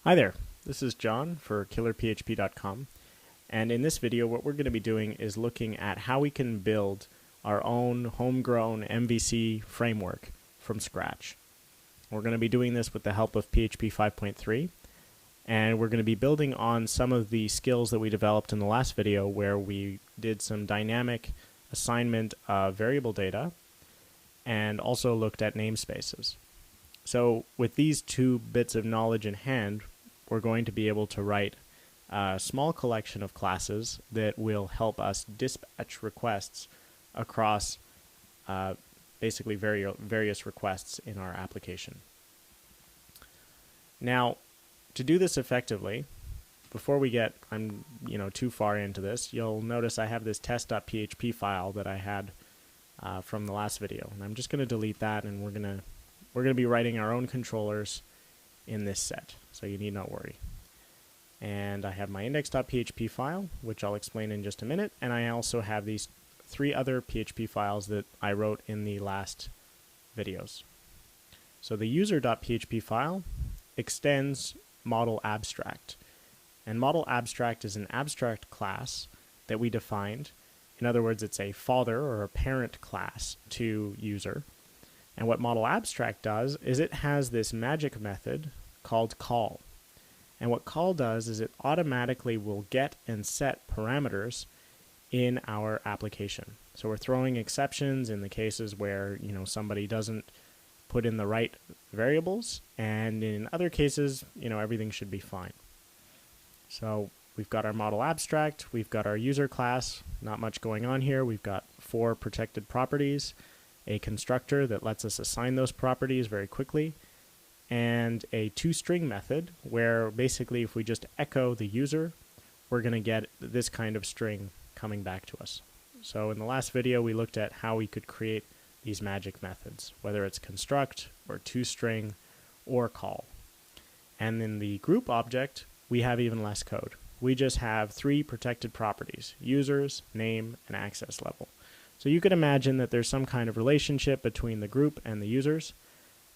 Hi there, this is John for killerphp.com, and in this video what we're going to be doing is looking at how we can build our own homegrown MVC framework from scratch. We're going to be doing this with the help of PHP 5.3, and we're going to be building on some of the skills that we developed in the last video where we did some dynamic assignment of variable data and also looked at namespaces. So with these two bits of knowledge in hand, we're going to be able to write a small collection of classes that will help us dispatch requests across basically various requests in our application. Now, to do this effectively, before we get too far into this, you'll notice I have this test.php file that I had from the last video, and I'm just going to delete that, and we're going to be writing our own controllers in this set, so you need not worry. And I have my index.php file, which I'll explain in just a minute, and I also have these three other PHP files that I wrote in the last videos. So the user.php file extends model abstract, and model abstract is an abstract class that we defined. In other words, it's a father or a parent class to user. And what model abstract does is it has this magic method called call. And what call does is it automatically will get and set parameters in our application. So we're throwing exceptions in the cases where somebody doesn't put in the right variables, and in other cases everything should be fine. So we've got our model abstract, we've got our user class, not much going on here. We've got 4 protected properties, a constructor that lets us assign those properties very quickly, and a toString method where basically if we just echo the user, we're going to get this kind of string coming back to us. So in the last video we looked at how we could create these magic methods, whether it's construct or toString or call. And in the group object we have even less code. We just have 3 protected properties: users, name, and access level. So you could imagine that there's some kind of relationship between the group and the users,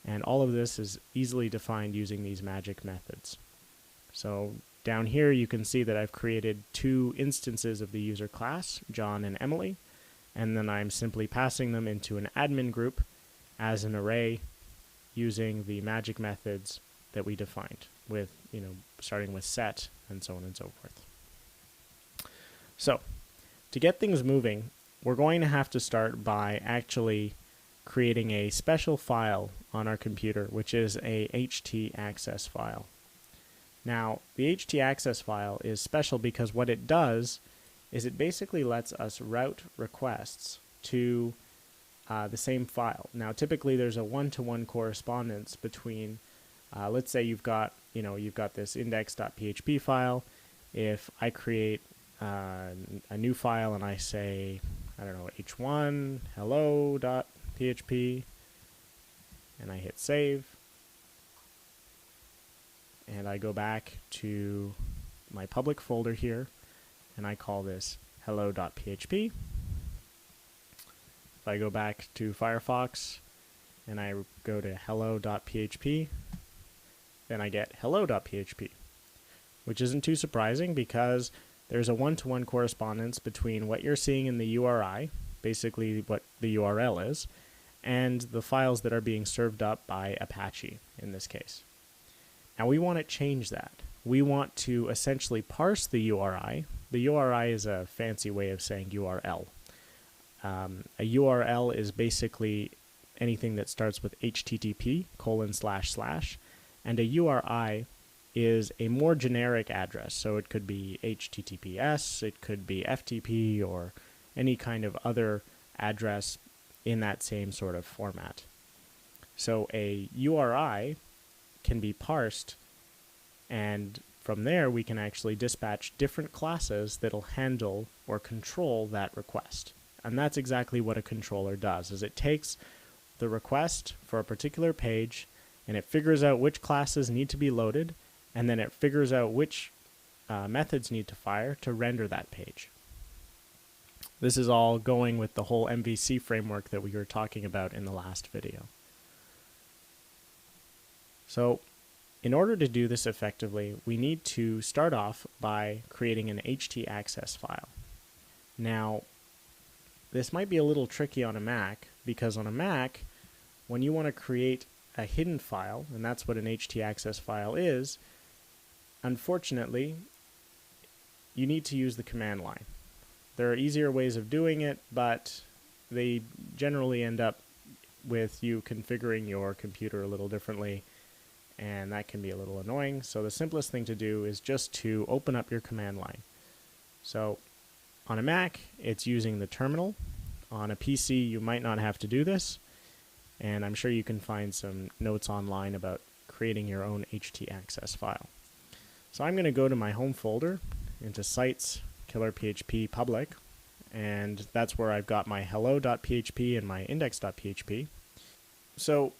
and all of this is easily defined using these magic methods. So down here you can see that I've created 2 instances of the user class, John and Emily, and then I'm simply passing them into an admin group as an array using the magic methods that we defined, with starting with set and so on and so forth. So to get things moving, we're going to have to start by actually creating a special file on our computer, which is a htaccess file. Now, the htaccess file is special because what it does is it basically lets us route requests to the same file. Now, typically there's a one-to-one correspondence between, let's say you've got this index.php file. If I create a new file and I say, I don't know, h1 hello.php, and I hit save, and I go back to my public folder here, and I call this hello.php. If I go back to Firefox and I go to hello.php, then I get hello.php, which isn't too surprising because there's a one-to-one correspondence between what you're seeing in the URI, basically what the URL is, and the files that are being served up by Apache in this case. Now we want to change that. We want to essentially parse the URI. The URI is a fancy way of saying URL. A URL is basically anything that starts with http:// and a URI is a more generic address. So it could be HTTPS, it could be FTP, or any kind of other address in that same sort of format. So a URI can be parsed, and from there we can actually dispatch different classes that'll handle or control that request. And that's exactly what a controller does, is it takes the request for a particular page and it figures out which classes need to be loaded, and then it figures out which methods need to fire to render that page. This is all going with the whole MVC framework that we were talking about in the last video. So In order to do this effectively, we need to start off by creating an htaccess file. Now, this might be a little tricky on a Mac, because on a Mac, when you want to create a hidden file, and that's what an htaccess file is, unfortunately, you need to use the command line. There are easier ways of doing it, but they generally end up with you configuring your computer a little differently, and that can be a little annoying. So the simplest thing to do is just to open up your command line. So on a Mac, it's using the terminal. On a PC, you might not have to do this, and I'm sure you can find some notes online about creating your own htaccess file. So I'm going to go to my home folder, into Sites, Killer PHP Public, and that's where I've got my hello.php and my index.php. So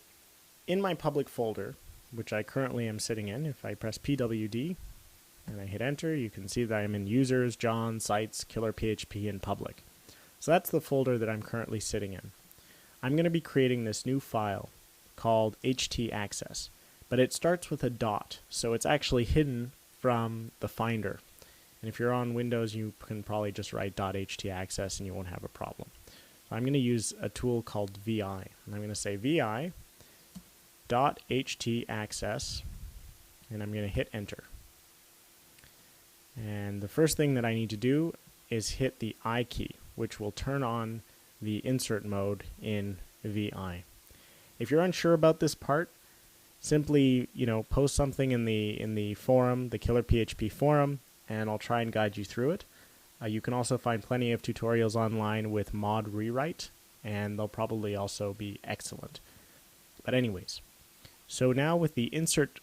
in my public folder, which I currently am sitting in, if I press pwd and I hit enter, you can see that I'm in Users, John, Sites, Killer PHP, and Public. So that's the folder that I'm currently sitting in. I'm going to be creating this new file called htaccess, but it starts with a dot, so it's actually hidden from the Finder. And if you're on Windows, you can probably just write .htaccess and you won't have a problem. So I'm going to use a tool called vi, and I'm going to say vi .htaccess, and I'm going to hit enter. And the first thing that I need to do is hit the I key, which will turn on the insert mode in vi. If you're unsure about this part, simply post something in the forum, the Killer PHP forum, and I'll try and guide you through it. You can also find plenty of tutorials online with mod rewrite, and they'll probably also be excellent. But anyways, so now with the insert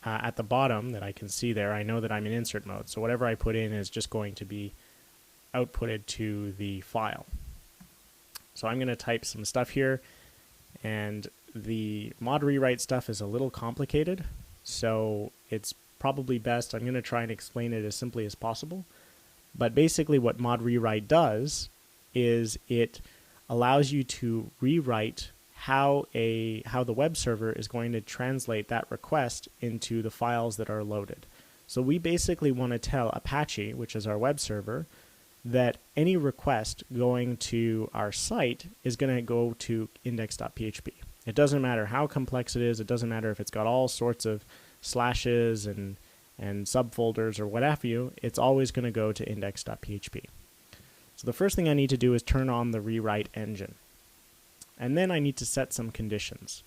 at the bottom that I can see there, I know that I'm in insert mode. So whatever I put in is just going to be outputted to the file. So I'm going to type some stuff here, and the mod rewrite stuff is a little complicated, so it's probably best, I'm going to try and explain it as simply as possible. But basically what mod rewrite does is it allows you to rewrite how the web server is going to translate that request into the files that are loaded. So we basically want to tell Apache, which is our web server, that any request going to our site is going to go to index.php. It doesn't matter how complex it is. It doesn't matter if it's got all sorts of slashes and subfolders or what have you. It's always going to go to index.php. So the first thing I need to do is turn on the rewrite engine. And then I need to set some conditions.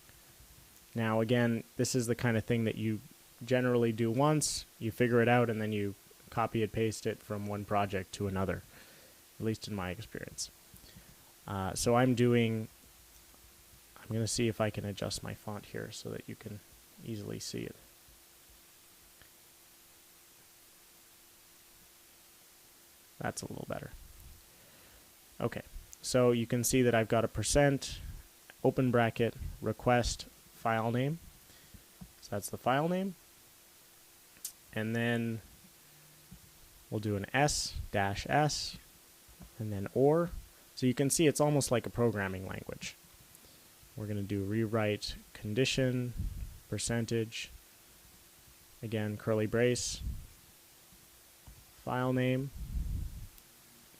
Now again, this is the kind of thing that you generally do once, you figure it out, and then you copy and paste it from one project to another, at least in my experience. So I'm going to see if I can adjust my font here so that you can easily see it. That's a little better. Okay, so you can see that I've got a %, open bracket, request, file name. So that's the file name. And then we'll do an s-s, and then or. So you can see it's almost like a programming language. We're going to do rewrite condition, %, again, curly brace, file name,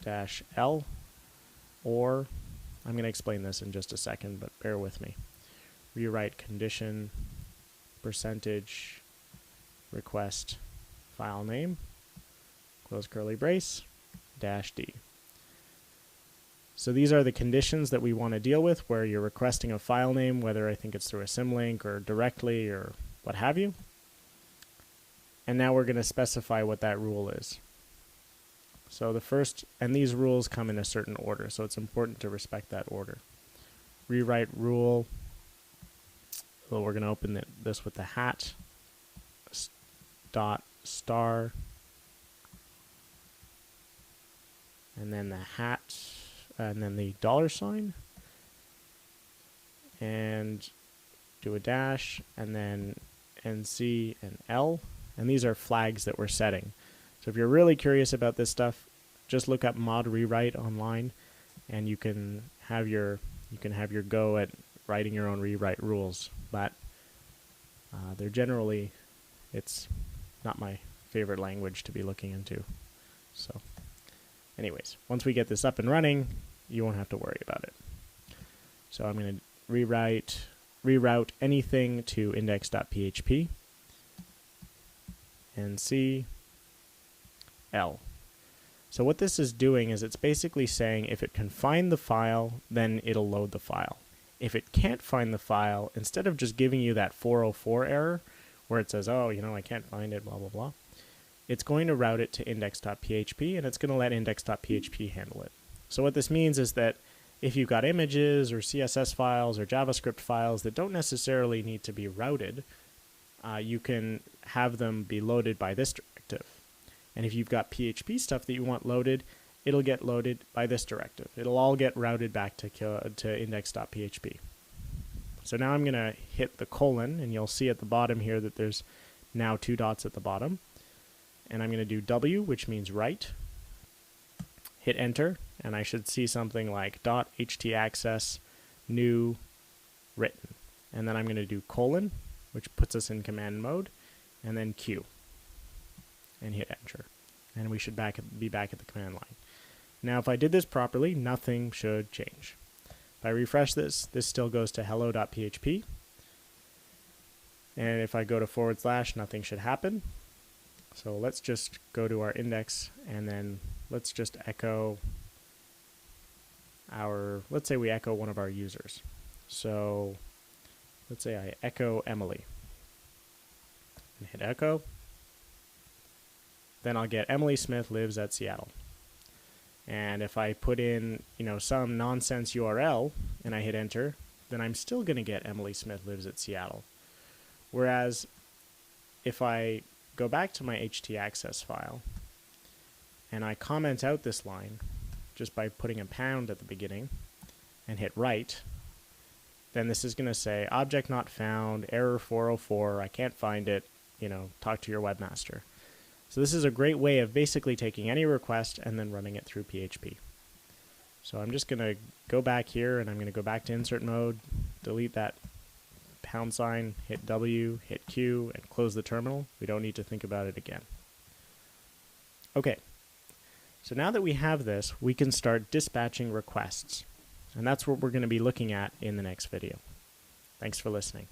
-l, or, I'm going to explain this in just a second, but bear with me. Rewrite condition, %, request, file name, close curly brace, -d. So these are the conditions that we want to deal with where you're requesting a file name, whether I think it's through a symlink or directly or what have you. And now we're going to specify what that rule is. So the first, and these rules come in a certain order, so it's important to respect that order. Rewrite rule, well, we're going to open this with the hat, dot star, and then the hat, and then the $, and do a dash, and then NC and L, and these are flags that we're setting. So if you're really curious about this stuff, just look up mod rewrite online, and you can have your go at writing your own rewrite rules. But They're generally, it's not my favorite language to be looking into. So anyways, once we get this up and running, you won't have to worry about it. So I'm going to reroute anything to index.php and L. So what this is doing is it's basically saying if it can find the file, then it'll load the file. If it can't find the file, instead of just giving you that 404 error where it says, oh, I can't find it, blah, blah, blah, it's going to route it to index.php, and it's going to let index.php handle it. So what this means is that if you've got images or CSS files or JavaScript files that don't necessarily need to be routed, you can have them be loaded by this directive. And if you've got PHP stuff that you want loaded, it'll get loaded by this directive. It'll all get routed back to index.php. So now I'm going to hit the colon, and you'll see at the bottom here that there's now 2 dots at the bottom. And I'm going to do W, which means write. Hit enter, and I should see something like .htaccess new written. And then I'm going to do colon, which puts us in command mode, and then Q. And hit enter. And we should be back at the command line. Now if I did this properly, nothing should change. If I refresh this, this still goes to hello.php. And if I go to /, nothing should happen. So let's just go to our index, and then let's just echo let's say we echo one of our users. So let's say I echo Emily. And hit echo. Then I'll get Emily Smith lives at Seattle. And if I put in, some nonsense URL and I hit enter, then I'm still going to get Emily Smith lives at Seattle. Whereas if I go back to my htaccess file and I comment out this line just by putting a pound at the beginning and hit write, then this is going to say object not found, error 404, I can't find it, talk to your webmaster. So this is a great way of basically taking any request and then running it through PHP. So I'm just going to go back here, and I'm going to go back to insert mode, delete that #, hit W, hit Q, and close the terminal. We don't need to think about it again. Okay, so now that we have this, we can start dispatching requests. And that's what we're going to be looking at in the next video. Thanks for listening.